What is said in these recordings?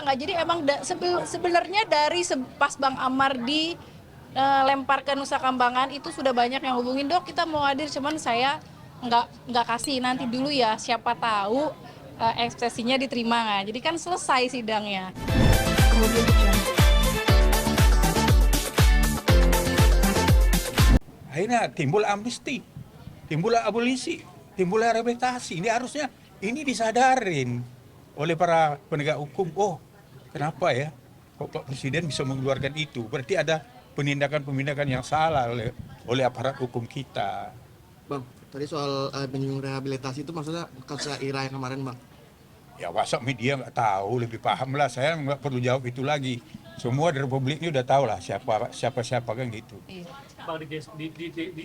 Enggak. Jadi emang sebenarnya dari pas Bang Amar lempar ke Nusa Kambangan itu sudah banyak yang hubungin, Dok kita mau hadir, cuman saya nggak kasih, nanti dulu ya, siapa tahu ekspresinya diterima nggak. Jadi kan selesai sidangnya. Akhirnya timbul amnesti, timbul abolisi, timbul rehabilitasi. Ini disadarin oleh para penegak hukum. Oh, kenapa ya kok Pak Presiden bisa mengeluarkan itu? Berarti ada penindakan-penindakan yang salah oleh aparat hukum kita. Bang, tadi soal menyinggung rehabilitasi itu maksudnya kasus Ira yang kemarin, Bang. Ya masa media nggak tahu, lebih paham lah. Saya nggak perlu jawab itu lagi. Semua di Republik ini udah tahu lah siapa kan gitu. Bang, di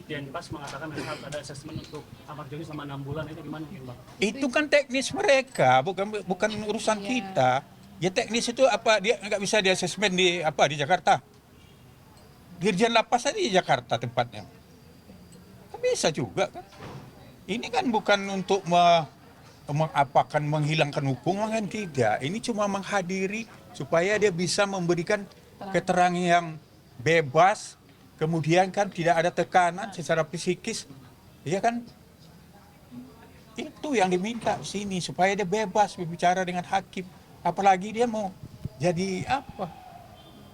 Denpas mengatakan harus ada asesmen untuk Ahmad Joni selama 6 bulan, itu gimana Bang? Itu kan teknis mereka, bukan urusan kita. Ya teknis itu apa, dia nggak bisa di asesmen di Jakarta. Dirjen Lapas aja di Jakarta tempatnya. Kan bisa juga kan. Ini kan bukan untuk menghilangkan hukuman, kan tidak. Ini cuma menghadiri supaya dia bisa memberikan keterangan yang bebas, kemudian kan tidak ada tekanan secara psikis, ya kan? Itu yang diminta sini supaya dia bebas berbicara dengan hakim. Apalagi dia mau jadi apa?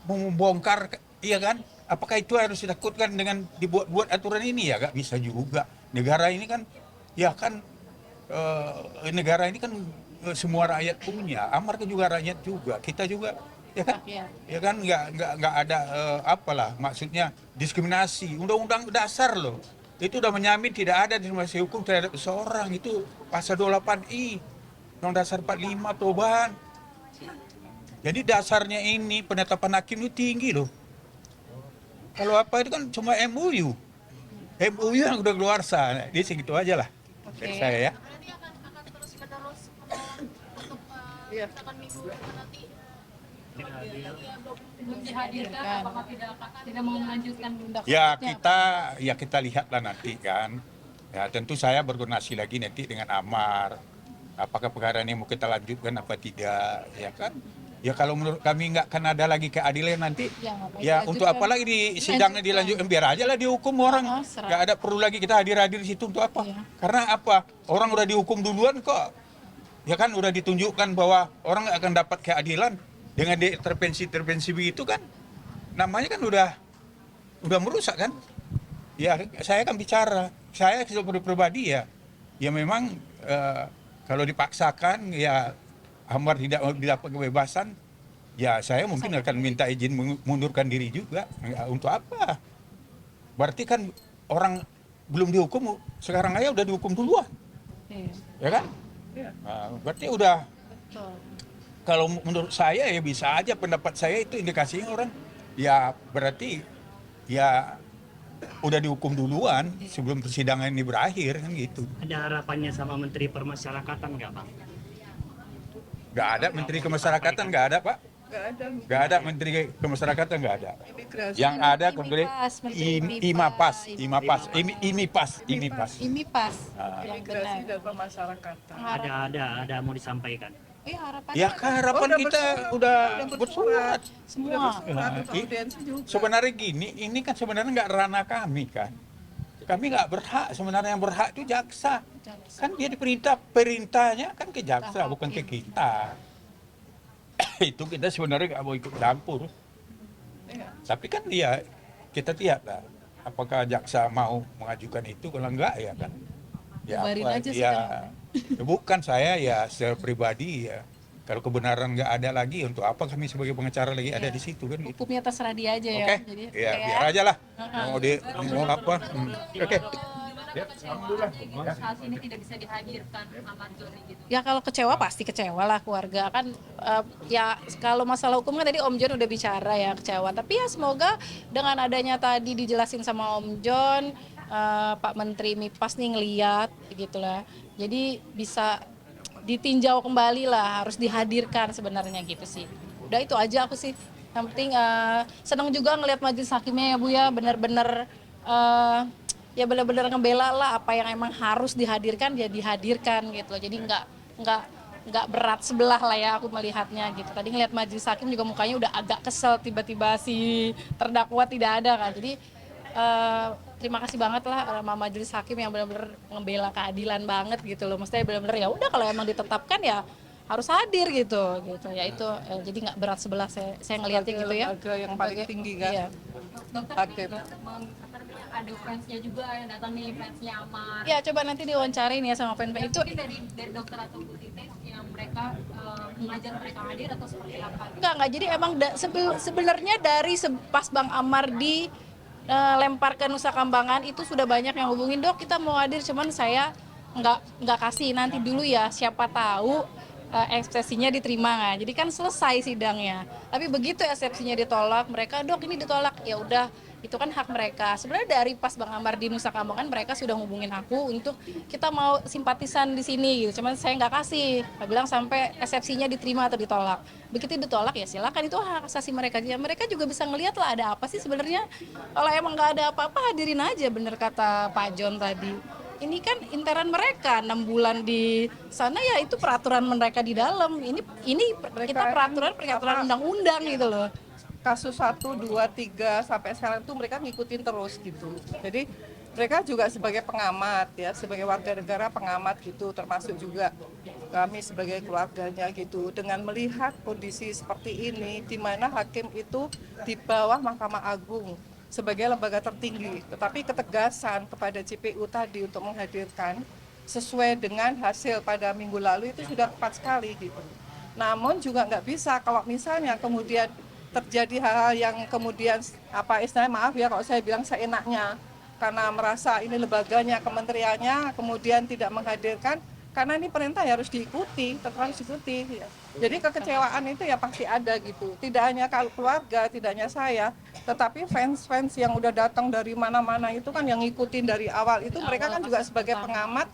Mau membongkar, iya kan? Apakah itu harus ditakutkan dengan dibuat-buat aturan ini? Ya nggak bisa juga. Negara ini kan, ya kan, negara ini kan semua rakyat punya. Amar kan juga rakyat juga, kita juga, ya kan? Ya kan nggak ada maksudnya diskriminasi. Undang-undang dasar loh, itu udah menyamin tidak ada diskriminasi hukum terhadap seseorang. Itu pasal 28I Undang Dasar 45 perubahan. Jadi dasarnya ini penetapan hakim itu tinggi loh. Kalau apa itu kan cuma MUU yang udah keluar sana. Jadi segitu aja lah dari saya ya. Berarti akan terus menerus untuk akan minggu nanti Belum dihadirkan, apakah tidak mau melanjutkan undang? Ya kita lihatlah nanti kan. Ya tentu saya berkoordinasi lagi nanti dengan Amar. Apakah perkara ini mau kita lanjutkan apa tidak, ya kan? Ya kalau menurut kami nggak akan ada lagi keadilan nanti, ya untuk apa lagi di sidangnya dilanjutkan, biar aja lah dihukum orang. Nggak ada perlu lagi kita hadir di situ untuk apa? Karena apa? Orang udah dihukum duluan kok. Ya kan udah ditunjukkan bahwa orang nggak akan dapat keadilan dengan intervensi begitu kan. Namanya kan udah merusak kan. Ya saya kan bicara, saya sebagai pribadi ya memang kalau dipaksakan ya Amar tidak dapat kebebasan, ya saya mungkin akan minta izin mengundurkan diri juga. Untuk apa? Berarti kan orang belum dihukum, sekarang aja udah dihukum duluan. Ya kan? Nah, berarti udah, kalau menurut saya ya bisa aja pendapat saya itu indikasinya orang, ya berarti ya udah dihukum duluan sebelum persidangan ini berakhir kan gitu. Ada harapannya sama Menteri Permasyarakatan nggak Bang? Nggak ada Menteri Kemasyarakatan, nggak ada Pak. Nggak ada Menteri Kemasyarakatan, nggak ada. Yang ada kemudian IMIPAS. Imigrasi dan pemasyarakatan. Ada mau disampaikan? Ya harapan kita udah bersurat semua. Sebenarnya gini, ini kan sebenarnya nggak ranah kami kan. Kami nggak berhak, sebenarnya yang berhak itu jaksa. Kan dia perintahnya kan ke jaksa, bukan ke kita. Itu kita sebenarnya nggak mau ikut campur. Tapi kan ya kita lihat lah, apakah jaksa mau mengajukan itu, kalau enggak ya kan. Bukan saya ya secara pribadi ya. Kalau kebenaran nggak ada lagi, untuk apa kami sebagai pengacara lagi ada di situ kan? Hukumnya terserah dia aja ya. Oke, Jadi, ya biar aja lah. Mau apa? Oke. Ya, alhamdulillah. Saat ini tidak bisa dihadirkan Ahmad Joni gitu. Ya kalau kecewa pasti kecewa lah keluarga kan, ya kalau masalah hukum kan tadi Om John udah bicara ya kecewa, tapi ya semoga dengan adanya tadi dijelasin sama Om John, Pak Menteri MIPAS nih ngeliat gitu lah, jadi bisa ditinjau kembali lah, harus dihadirkan sebenarnya gitu sih. Udah itu aja aku sih, yang penting senang juga ngelihat majelis hakimnya ya Bu ya, benar-benar ya benar-benar ngebela lah apa yang emang harus dihadirkan ya dihadirkan gitu. Jadi nggak nggak berat sebelah lah ya aku melihatnya gitu. Tadi ngeliat majelis hakim juga mukanya udah agak kesel, tiba-tiba si terdakwa tidak ada kan. Jadi terima kasih banget lah sama majelis hakim yang benar-benar ngebela keadilan banget gitu loh. Maksudnya benar-benar ya udah kalau emang ditetapkan ya harus hadir gitu ya itu jadi nggak berat sebelah saya ngelihatnya gitu ya. Lembaga yang paling tinggi kan. Iya. Hakim. Ada fansnya juga yang datang nih, fansnya Amar. Ya coba nanti diwawancarain ya sama fans itu. Mungkin dari dokter atau Bu Tite yang mereka mengajar mereka hadir atau seperti apa? Enggak, jadi emang sebenarnya dari pas Bang Amar di lempar ke Nusa Kambangan itu sudah banyak yang hubungin, dok kita mau hadir, cuman saya nggak kasih, nanti dulu ya siapa tahu eksepsinya diterima nggak. Jadi kan selesai sidangnya. Tapi begitu eksepsinya ditolak, mereka dok ini ditolak, ya udah itu kan hak mereka. Sebenarnya dari pas Bang Amar di Nusa Kambangan mereka sudah hubungin aku untuk kita mau simpatisan di sini gitu. Cuman saya nggak kasih. Saya bilang sampai eksepsinya diterima atau ditolak. Begitu ditolak ya silakan, itu hak asasi mereka. Ya, mereka juga bisa ngelihat lah ada apa sih sebenarnya. Kalau emang nggak ada apa-apa hadirin aja, bener kata Pak John tadi. Ini kan interan mereka 6 bulan di sana ya itu peraturan mereka di dalam. Ini kita peraturan undang-undang gitu loh. Kasus 1, 2, 3 sampai sekarang itu mereka ngikutin terus gitu. Jadi mereka juga sebagai pengamat ya, sebagai warga negara pengamat gitu, termasuk juga kami sebagai keluarganya gitu. Dengan melihat kondisi seperti ini, di mana hakim itu di bawah Mahkamah Agung sebagai lembaga tertinggi, tetapi ketegasan kepada JPU tadi untuk menghadirkan sesuai dengan hasil pada minggu lalu itu sudah tepat sekali gitu. Namun juga nggak bisa kalau misalnya kemudian terjadi hal-hal yang kemudian apa istilahnya, maaf ya kalau saya bilang seenaknya karena merasa ini lembaganya, kementeriannya kemudian tidak menghadirkan karena ini perintah ya harus diikuti, tetap harus diikuti ya. Jadi kekecewaan itu ya pasti ada gitu. Tidak hanya keluarga, tidak hanya saya, tetapi fans-fans yang udah datang dari mana-mana itu kan yang ngikutin dari awal itu mereka kan juga sebagai pengamat,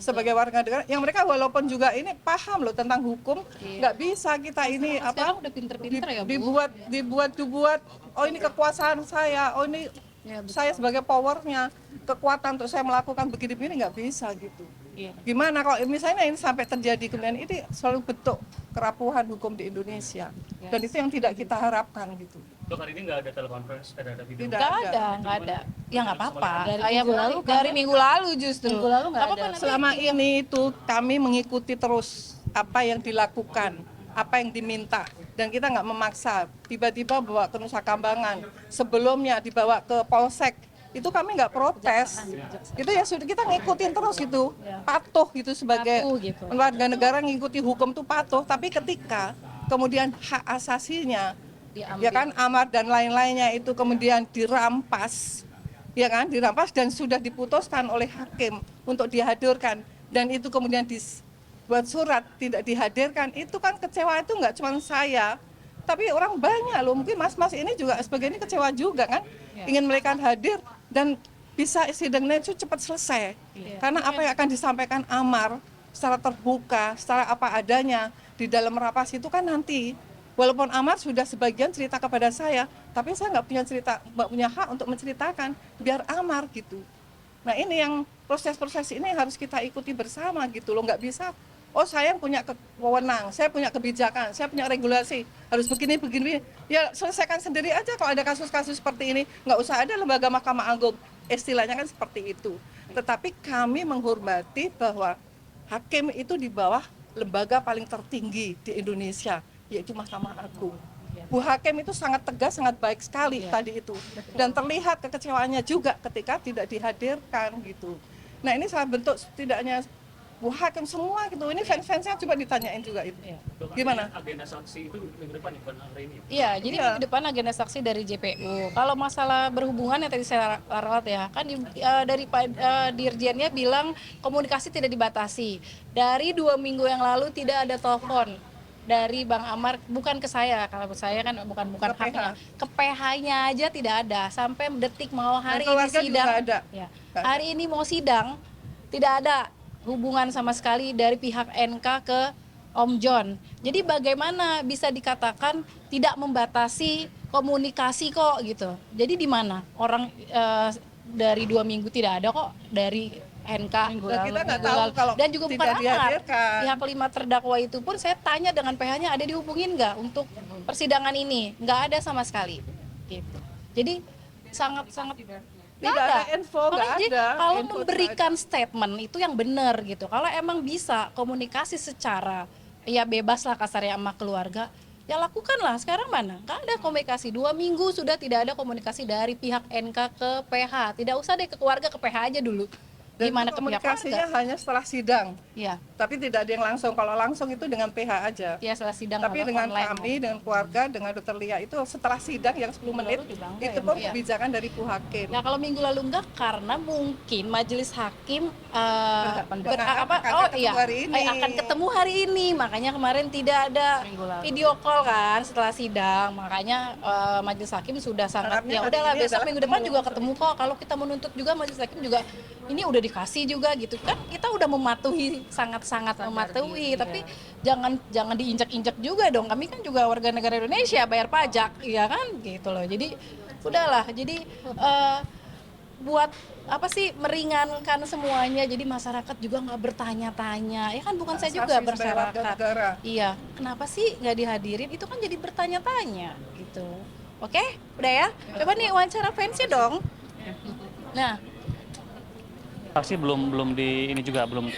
sebagai warga negara yang mereka walaupun juga ini paham loh tentang hukum, nggak bisa kita ini Sekarang udah pinter-pinter ya Bu. dibuat oh ini kekuasaan saya, oh ini saya sebagai powernya, kekuatan untuk saya melakukan begini-begini, nggak bisa gitu. Gimana kalau misalnya ini sampai terjadi kemudian ini selalu bentuk kerapuhan hukum di Indonesia dan itu yang tidak kita harapkan gitu. Dok, hari ini nggak ada telekonferensi, ada video? Tidak Nggak ada. Ya nggak apa-apa. Dari Minggu lalu justru. Minggu lalu nggak Apa-apa ada. nanti. Selama ini itu kami mengikuti terus apa yang dilakukan, apa yang diminta, dan kita nggak memaksa. Tiba-tiba bawa ke Nusa Kambangan, sebelumnya dibawa ke Polsek, itu kami nggak protes. Itu ya sudah kita ngikutin terus gitu, patuh gitu sebagai Patuh gitu. warga negara ngikuti hukum tuh patuh. Tapi ketika kemudian hak asasinya Diambil. ya kan Amar dan lain-lainnya itu kemudian dirampas, ya kan dirampas dan sudah diputuskan oleh hakim untuk dihadirkan dan itu kemudian dibuat surat tidak dihadirkan, itu kan kecewa itu nggak cuma saya tapi orang banyak loh, mungkin mas-mas ini juga sebagainya kecewa juga kan, ingin mereka hadir dan bisa sidangnya itu cepat selesai karena apa yang akan disampaikan Amar secara terbuka, secara apa adanya di dalam rapas itu kan nanti walaupun Amar sudah sebagian cerita kepada saya, tapi saya nggak punya hak untuk menceritakan, biar Amar gitu. Nah ini yang proses-proses ini harus kita ikuti bersama gitu loh, nggak bisa, oh saya punya wewenang, saya punya kebijakan, saya punya regulasi, harus begini, ya selesaikan sendiri aja kalau ada kasus-kasus seperti ini, nggak usah ada lembaga Mahkamah Agung, istilahnya kan seperti itu. Tetapi kami menghormati bahwa hakim itu di bawah lembaga paling tertinggi di Indonesia, yaitu Mahkamah Agung. Bu Hakim itu sangat tegas, sangat baik sekali tadi itu. Dan terlihat kekecewaannya juga ketika tidak dihadirkan gitu. Nah ini salah bentuk setidaknya Bu Hakim semua gitu. Ini fans-fansnya coba ditanyain juga itu. Dok, Gimana? agenda saksi itu minggu depan ya, bukan hari ini? Iya, jadi minggu depan agenda saksi dari JPU. Kalau masalah berhubungan yang tadi saya ralat ya, kan dari Dirjennya bilang komunikasi tidak dibatasi. Dari 2 minggu yang lalu tidak ada telepon dari Bang Amar, bukan ke saya, kalau saya kan bukan Ke haknya, ke PH-nya aja tidak ada, sampai detik mau hari ini keluarga juga sidang, ada. ya, hari ini mau sidang, tidak ada hubungan sama sekali dari pihak NK ke Om John. Jadi bagaimana bisa dikatakan tidak membatasi komunikasi kok gitu? Jadi di mana orang dari 2 minggu tidak ada kok dari NK Nah, kita nggak minggu tahu lalu. kalau Dan juga bukan tidak amar. dihadirkan. Pihak 5 terdakwa itu pun saya tanya dengan PH-nya ada dihubungin nggak untuk persidangan ini, nggak ada sama sekali gitu. Jadi sangat-sangat Tidak ada info, nggak Makanya jadi ada. kalau Info memberikan statement itu yang benar gitu. Kalau emang bisa komunikasi secara ya bebas lah kasarnya sama keluarga, ya lakukanlah. Sekarang mana? Nggak ada komunikasi. 2 minggu sudah tidak ada komunikasi dari pihak NK ke PH. Tidak usah deh ke keluarga, ke PH aja dulu. Dan Gimana itu ke pihak komunikasinya keluarga? hanya setelah sidang, Ya, tapi tidak ada yang langsung. Kalau langsung itu dengan PH aja. ya setelah sidang. Tapi kalau dengan online. kami, dengan keluarga, dengan dokter Lia itu setelah sidang yang 10 menit, juga enggak itu ya, pun Mbak? kebijakan dari Bu Hakim. Nah kalau minggu lalu enggak karena mungkin majelis hakim Akan ketemu hari ini. akan ketemu hari ini, makanya kemarin tidak ada video call kan setelah sidang, makanya majelis hakim sudah sangat Harapnya ya hari udahlah ini besok adalah minggu depan ketemu. juga ketemu kok. Kalau kita menuntut juga majelis hakim juga ini udah dikasih juga gitu kan, kita udah mematuhi sangat-sangat mematuhi, tapi jangan diinjak-injak juga dong. Kami kan juga warga negara Indonesia bayar pajak, ya kan gitu loh. Jadi udahlah, jadi buat apa sih meringankan semuanya, jadi masyarakat juga nggak bertanya-tanya, ya kan bukan saya juga Asasi sebagai warga masyarakat, negara. iya kenapa sih nggak dihadirin, itu kan jadi bertanya-tanya gitu. Oke, udah ya, coba nih wawancara fansnya dong. Nah Saksi belum di ini juga belum